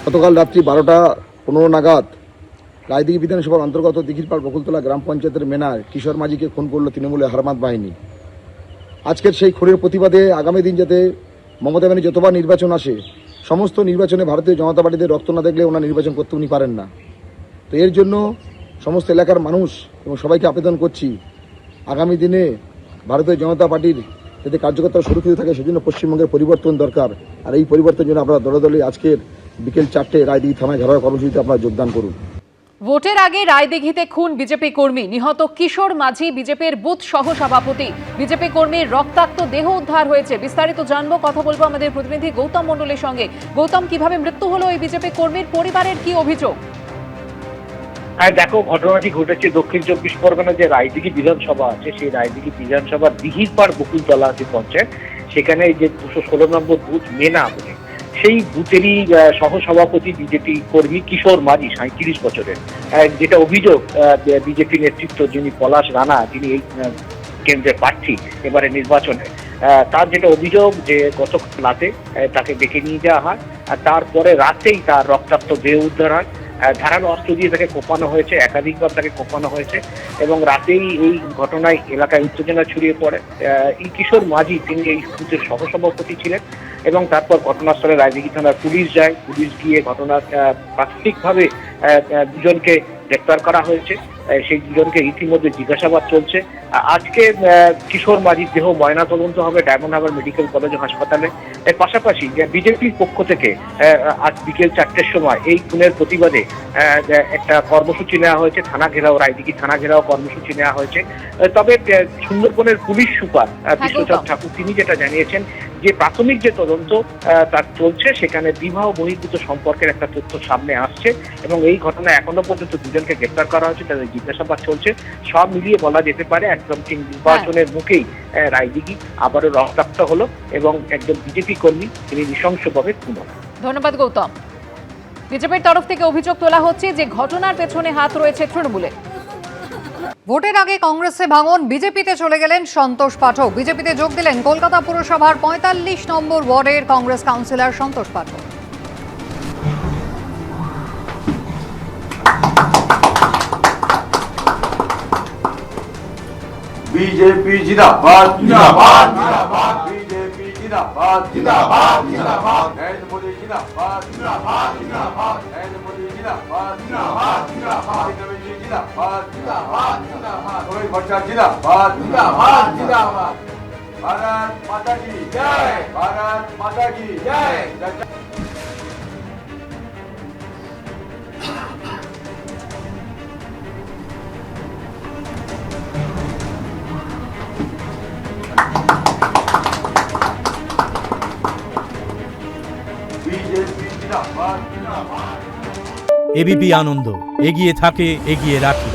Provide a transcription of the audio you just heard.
গতকাল রাত্রি 12:15 নাগাদ রায়দিঘি বিধানসভার অন্তর্গত দিঘিরপাড় বকুলতলা গ্রাম পঞ্চায়েতের মেনার কিশোর মাঝিকে খুন করল তৃণমূলের হারমাত বাহিনী। আজকের সেই খুনের প্রতিবাদে আগামী দিন যাতে মমতা ব্যানার্জি যতবার নির্বাচন আসে, সমস্ত নির্বাচনে ভারতীয় জনতা পার্টিদের রক্ত না দেখলে ওনার নির্বাচন করতে উনি পারেন না। তো এর জন্য সমস্ত এলাকার মানুষ এবং সবাইকে আবেদন করছি, আগামী দিনে ভারতীয় জনতা পার্টির যাতে কার্যকর্তা সুরক্ষিত থাকে সেজন্য পশ্চিমবঙ্গের পরিবর্তন দরকার। আর এই পরিবর্তনের জন্য আপনারা দলে দলে আজকের বিকেল 4টে রায়দিঘি থানায় ঘেরাও কর্মসূচিতে আপনারা যোগদান করুন। ভোটের আগে রায়দিঘিতে খুন বিজেপি কর্মী, নিহত কিশোর মাঝি বিজেপির বুথ সহ সভাপতি। বিজেপি কর্মীর রক্তাক্ত দেহ উদ্ধার হয়েছে। বিস্তারিত জানবো, কথা বলবো আমাদের প্রতিনিধি গৌতম মণ্ডলের সঙ্গে। গৌতম, কিভাবে মৃত্যু হলো এই বিজেপি কর্মীর, পরিবারের কি অভিযোগ? হ্যাঁ দেখো, ঘটনাটি ঘটেছে দক্ষিণ 24 পরগনা যে রায়দিঘি বিধানসভা আছে, সেই রায়দিঘি বিধানসভার দিঘিরপাড় বকুলতলা যে পঞ্চায়েত, সেখানে যে 216 নম্বর বুথ মেনা বলে, সেই বুথেরই সহসভাপতি বিজেপি কর্মী কিশোর মাঝি 37 বছরের। যেটা অভিযোগ, বিজেপি নেতৃত্ব যিনি পলাশ রানা, যিনি এই কেন্দ্রের প্রার্থী এবারে নির্বাচনে, তার যেটা অভিযোগ যে গত রাতে তাকে ডেকে নিয়ে যাওয়া হয়, আর তারপরে রাতেই তার রক্তাক্ত দেহ উদ্ধার হয়। ধারালো অস্ত্র দিয়ে তাকে কোপানো হয়েছে, একাধিকবার তাকে কোপানো হয়েছে, এবং রাতেই এই ঘটনায় এলাকায় উত্তেজনা ছড়িয়ে পড়ে। এই কিশোর মাঝি তিনি এই বুথের সহসভাপতি ছিলেন, এবং তারপর ঘটনাস্থলে রায়দিঘি থানার পুলিশ যায়। পুলিশ গিয়ে ঘটনার প্রাথমিকভাবে দুজনকে গ্রেপ্তার করা হয়েছে। সেই দুজনকে ইতিমধ্যে জিজ্ঞাসাবাদ চলছে। আজকে কিশোর মাঝির দেহ ময়নাতদন্ত হবে ডায়মন্ড হারবার মেডিকেল কলেজ ও হাসপাতালে। এর পাশাপাশি বিজেপির পক্ষ থেকে আজ বিকেল 4টের সময় এই খুনের প্রতিবাদে একটা কর্মসূচি নেওয়া হয়েছে, থানা ঘেরাও, রায়দিঘি থানা ঘেরাও কর্মসূচি নেওয়া হয়েছে। তবে সুন্দরবনের পুলিশ সুপার বিশ্বচাঁদ ঠাকুর তিনি যেটা জানিয়েছেন যে প্রাথমিক যে তদন্ত তার চলছে, সেখানে বিবাহ বহির্ভূত সম্পর্কের একটা তথ্য সামনে আসছে, এবং এই ঘটনায় এখনো পর্যন্ত দুজনকে গ্রেপ্তার করা হয়েছে, তাদের জিজ্ঞাসাবাদ চলছে। সব মিলিয়ে বলা যেতে পারে একদম ঠিক নির্বাচনের মুখেই রায়দিঘি আবারও রক্তাক্ত হলো, এবং একজন বিজেপি কর্মী তিনি নৃশংসভাবে খুন হন। ধন্যবাদ গৌতম। বিজেপির তরফ থেকে অভিযোগ তোলা হচ্ছে যে ঘটনার পেছনে হাত রয়েছে তৃণমূলের। ভোটের আগে কংগ্রেসে ভাঙন, বিজেপিতে চলে গেলেন সন্তোষ পাঠক। বিজেপিতে যোগ দিলেন কলকাতা পুরসভার 45 নম্বর ওয়ার্ডের কংগ্রেস কাউন্সিলর সন্তোষ পাঠক। बीजेपी जिंदाबाद जिंदाबाद जिंदाबाद, बीजेपी जिंदाबाद जिंदाबाद जिंदाबाद, नरेंद्र मोदी जिंदाबाद जिंदाबाद जिंदाबाद, नरेंद्र मोदी जिंदाबाद जिंदाबाद जिंदाबाद, नवीन जी जिंदाबाद जिंदाबाद जिंदाबाद, रोहित भट्टाचार्य जिंदाबाद जिंदाबाद जिंदाबाद। भारत माता की जय, भारत माता की जय। এবিপি আনন্দ, এগিয়ে থাকে, এগিয়ে রাখে।